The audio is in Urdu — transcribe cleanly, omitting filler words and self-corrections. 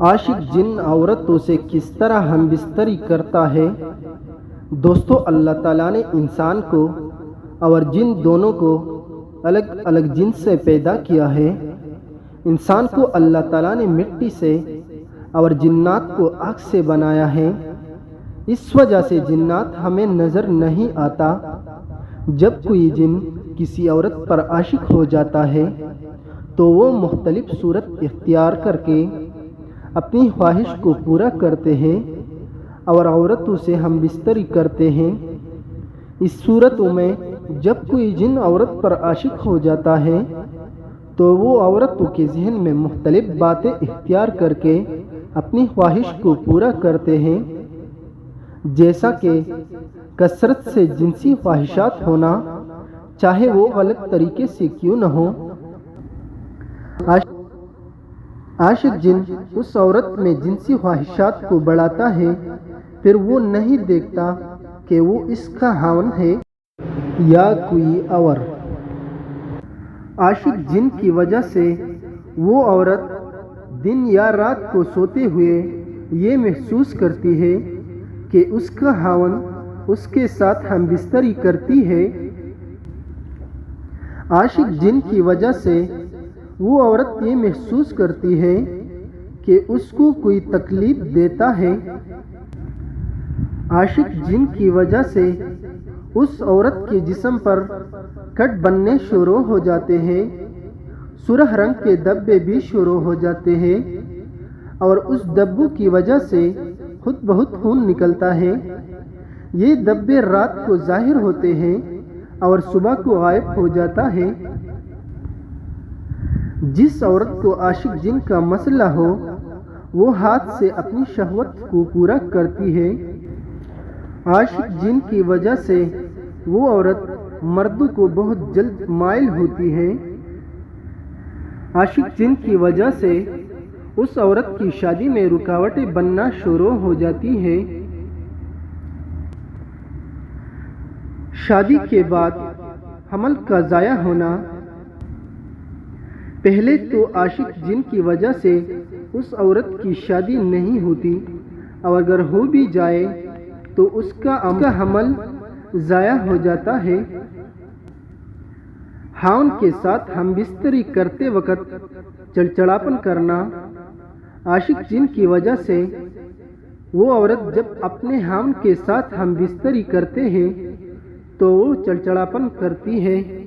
عاشق جن عورتوں سے کس طرح ہم بستری کرتا ہے۔ دوستو، اللہ تعالیٰ نے انسان کو اور جن دونوں کو الگ الگ جنس سے پیدا کیا ہے۔ انسان کو اللہ تعالیٰ نے مٹی سے اور جنات کو آگ سے بنایا ہے۔ اس وجہ سے جنات ہمیں نظر نہیں آتا۔ جب کوئی جن کسی عورت پر عاشق ہو جاتا ہے تو وہ مختلف صورت اختیار کر کے اپنی خواہش کو پورا کرتے ہیں اور عورتوں سے ہم بستری کرتے ہیں۔ اس صورتوں میں جب کوئی جن عورت پر عاشق ہو جاتا ہے تو وہ عورتوں کے ذہن میں مختلف باتیں اختیار کر کے اپنی خواہش کو پورا کرتے ہیں، جیسا کہ کثرت سے جنسی خواہشات ہونا، چاہے وہ غلط طریقے سے کیوں نہ ہو۔ عاشق جن اس عورت میں جنسی خواہشات کو بڑھاتا ہے، پھر وہ نہیں دیکھتا کہ وہ اس کا خاوند ہے یا کوئی اور۔ عاشق جن کی وجہ سے وہ عورت دن یا رات کو سوتے ہوئے یہ محسوس کرتی ہے کہ اس کا خاوند اس کے ساتھ ہم بستری کرتی ہے۔ عاشق جن کی وجہ سے وہ عورت یہ محسوس کرتی ہے کہ اس کو کوئی تکلیف دیتا ہے۔ عاشق جن کی وجہ سے اس عورت کے جسم پر کٹ بننے شروع ہو جاتے ہیں، سرخ رنگ کے دھبے بھی شروع ہو جاتے ہیں، اور اس دھبوں کی وجہ سے خود بخود خون نکلتا ہے۔ یہ دھبے رات کو ظاہر ہوتے ہیں اور صبح کو غائب ہو جاتا ہے۔ جس عورت کو عاشق جن کا مسئلہ ہو وہ ہاتھ سے اپنی شہوت کو پورا کرتی ہے۔ عاشق جن کی وجہ سے وہ عورت مردوں کو بہت جلد مائل ہوتی ہے۔ عاشق جن کی وجہ سے اس عورت کی شادی میں رکاوٹیں بننا شروع ہو جاتی ہیں۔ شادی کے بعد حمل کا ضائع ہونا۔ پہلے تو عاشق جن کی وجہ سے اس عورت کی شادی نہیں ہوتی، اور اگر ہو بھی جائے تو اس کا حمل ضائع ہو جاتا ہے۔ خاوند کے ساتھ ہم بستری کرتے وقت چڑچڑاپن کرنا۔ عاشق جن کی وجہ سے وہ عورت جب اپنے خاوند کے ساتھ ہم بستری کرتے ہیں تو وہ چڑچڑاپن کرتی ہے۔